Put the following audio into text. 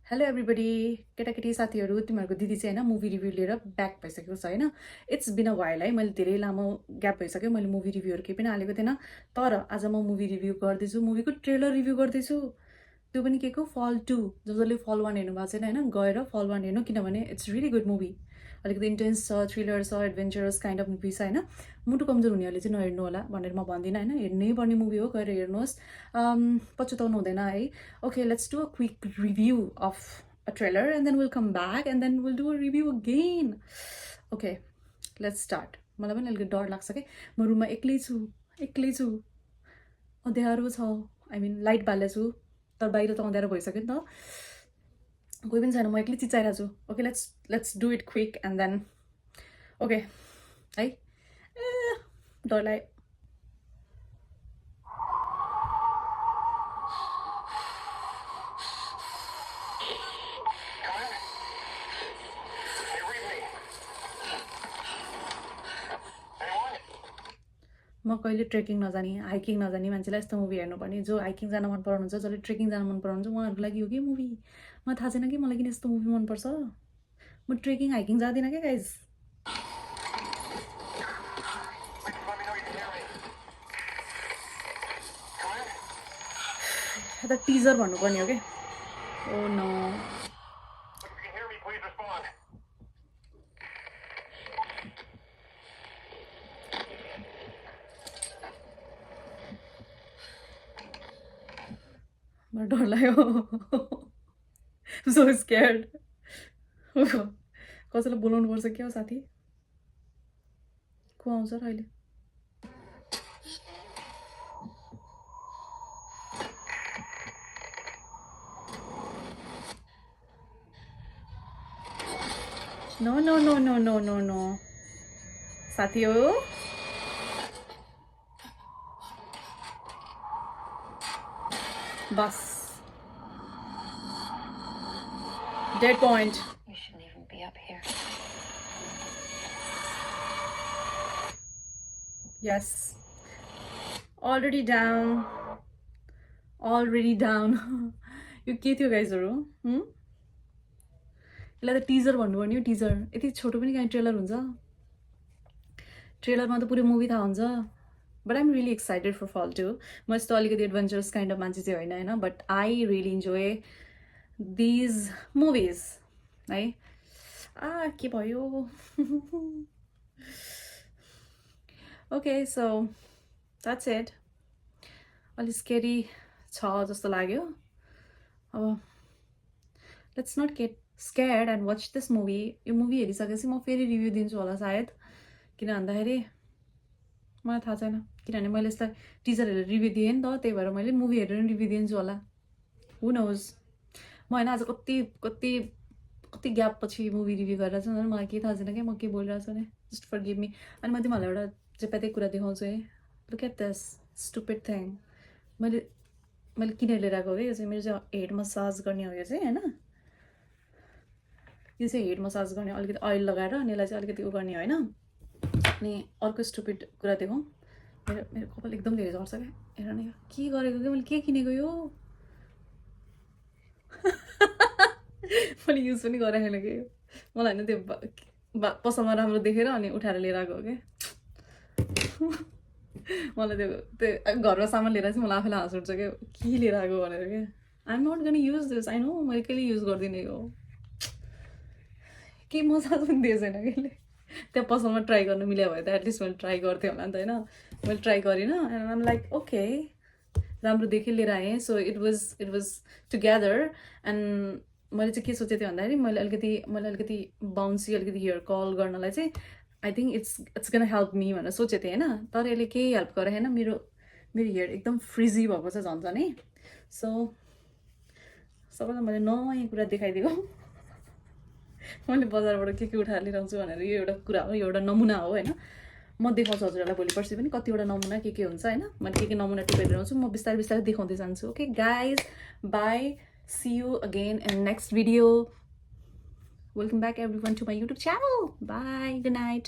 Hello everybody केटाकेटी साथीहरू तिमीहरूको दिदी चाहिँ होइन मुभी रिभ्यू लिएर ब्याक भइसकेको छ होइन इट्स बिन अ वाइल है मैले धेरै लामो ग्याप भइसक्यो मैले मुभी रिभ्यूहरू केही पनि हालेको थिएन तर आज म मुभी रिभ्यू गर्दैछु मुभीको ट्रेलर रिभ्यू गर्दैछु त्यो पनि के को फल 2 जसले फल 1 हेर्नु भएको छैन होइन गएर फल 1 हेर्नु किनभने इट्स रियली गुड मुभी अलिकति इन्टेन्स छ थ्रिलर छ एडभेन्चरस काइन्ड अफ मुभी छ होइन मुटु कमजोर हुनेहरूले चाहिँ नहेर्नु होला भनेर म भन्दिनँ होइन हेर्नै पर्ने मुभी हो गएर हेर्नुहोस् पछुताउनु हुँदैन है okay let's do a quick review of a trailer and then we'll come back and then we'll do a review again. Okay, let's start. मलाई पनि अलिकति डर लाग्छ कि म रुममा एक्लै छु अँध्यारो छ आई मिन लाइट बालेको छु तर बाहिर त अँध्यारो भइसक्यो नि त कोही पनि छैन म एक्लै चिचाइरहेको छु okay let's do it quick and then okay है डर लाग्यो म कहिले ट्रेकिङ नजाने हाइकिङ नजाने मान्छेलाई यस्तो मुभी हेर्नुपर्ने जो हाइकिङ जान मन पराउनुहुन्छ जसले ट्रेकिङ जान मन पराउनुहुन्छ उहाँहरूको लागि हो कि मुभी मलाई थाहा छैन कि मलाई किन यस्तो मुभी मनपर्छ म ट्रेकिङ हाइकिङ जाँदिनँ क्या गाइज त टिजर भन्नुपर्ने हो कि ओ नो मलाई डर लाग्यो सो स्क्यार्ड कसैलाई बोलाउनु पर्छ क्या हो साथी को आउँछ र अहिले no no no no no no no साथी हो बस dead point. You shouldn't even be up here. Yes. Already down. यो के थियो गाइजहरू यसलाई त टिजर भन्नुपर्ने हो टिजर यति छोटो पनि कहीँ ट्रेलर हुन्छ ट्रेलरमा त पुरै मुभी थाहा हुन्छ but I'm really excited for fall 2 म यस्तो अलिकति एडभेन्चरस काइन्ड अफ मान्छे चाहिँ होइन but I really enjoy these movies है के भयो ओके सो द्याट्स इट अलिक स्केरी छ जस्तो लाग्यो अब let's not get scared and watch this movie यो मुभी हेरिसकेपछि म फेरि रिभ्यू दिन्छु होला सायद किन भन्दाखेरि मलाई थाहा छैन किनभने मैले यसलाई टिजर हेरेर रिभ्यू दिएँ नि त त्यही भएर मैले मुभी हेरेर रिभ्यू दिन्छु होला हु नोज म होइन आज कति ग्याप पछि मुभी रिभ्यू गरेर चाहिँ मलाई केही थाहा छैन क्या म के बोलिरहेको छु नि जस्ट फर गिभ मी अनि म तिमीहरूलाई एउटा चेपाते कुरा देखाउँछु है look at this stupid thing मैले किनेर लिएर आएको हो कि यो चाहिँ मेरो चाहिँ हेड मसाज गर्ने हो यो चाहिँ होइन यो चाहिँ हेड मसाज गर्ने अलिकति ओइल लगाएर अनि यसलाई चाहिँ अलिकति उ गर्ने होइन अनि अर्को स्टुपिड कुरा देखाउँ मेरो कपाल एकदम धेरै झर्छ क्या हेर न के गरेको कि मैले के किनेको यो मैले युज पनि गरेँ होइन कि मलाई होइन त्यो पसलमा राम्रो देखेर अनि उठाएर लिएर आएको हो कि मलाई त्यो घरमा सामान लिएर चाहिँ मलाई आफैलाई हाँस उठ्छ क्या के लिएर आएको भनेर क्या I'm not gonna use this I know मैले कहिले युज गरिदिने हो केही मसाज पनि दिएको छैन कहिले त्यहाँ पसलमा ट्राई गर्नु मिल्यो भए त एटलिस्ट मैले ट्राई गर्थेँ होला नि त होइन मैले ट्राई गरिनँ एन्ड आइम लाइक ओके राम्रो देखेँ लिएर आएँ so it was together and मैले चाहिँ के सोचेको थिएँ भन्दाखेरि मैले अलिकति बााउन्सी अलिकति हेयर कल गर्नलाई चाहिँ I think it's gun help me भनेर सोचेको थिएँ होइन तर यसले केही हेल्प गरेँ होइन मेरो हेयर एकदम फ्रिजी भएको छ झन् नि सो सबैलाई मैले नयाँ कुरा देखाइदिएको मैले बजारबाट के उठाएर लिइरहन्छु भनेर यो एउटा कुरा हो यो एउटा नमुना हो होइन म देखाउँछु हजुरहरूलाई भोलि पर्सि पनि कतिवटा नमुना के हुन्छ होइन मैले के नमुना टिपेर आउँछु म बिस्तारै देखाउँदै जान्छु okay guys by see you again in next video welcome back everyone to my YouTube channel bye good night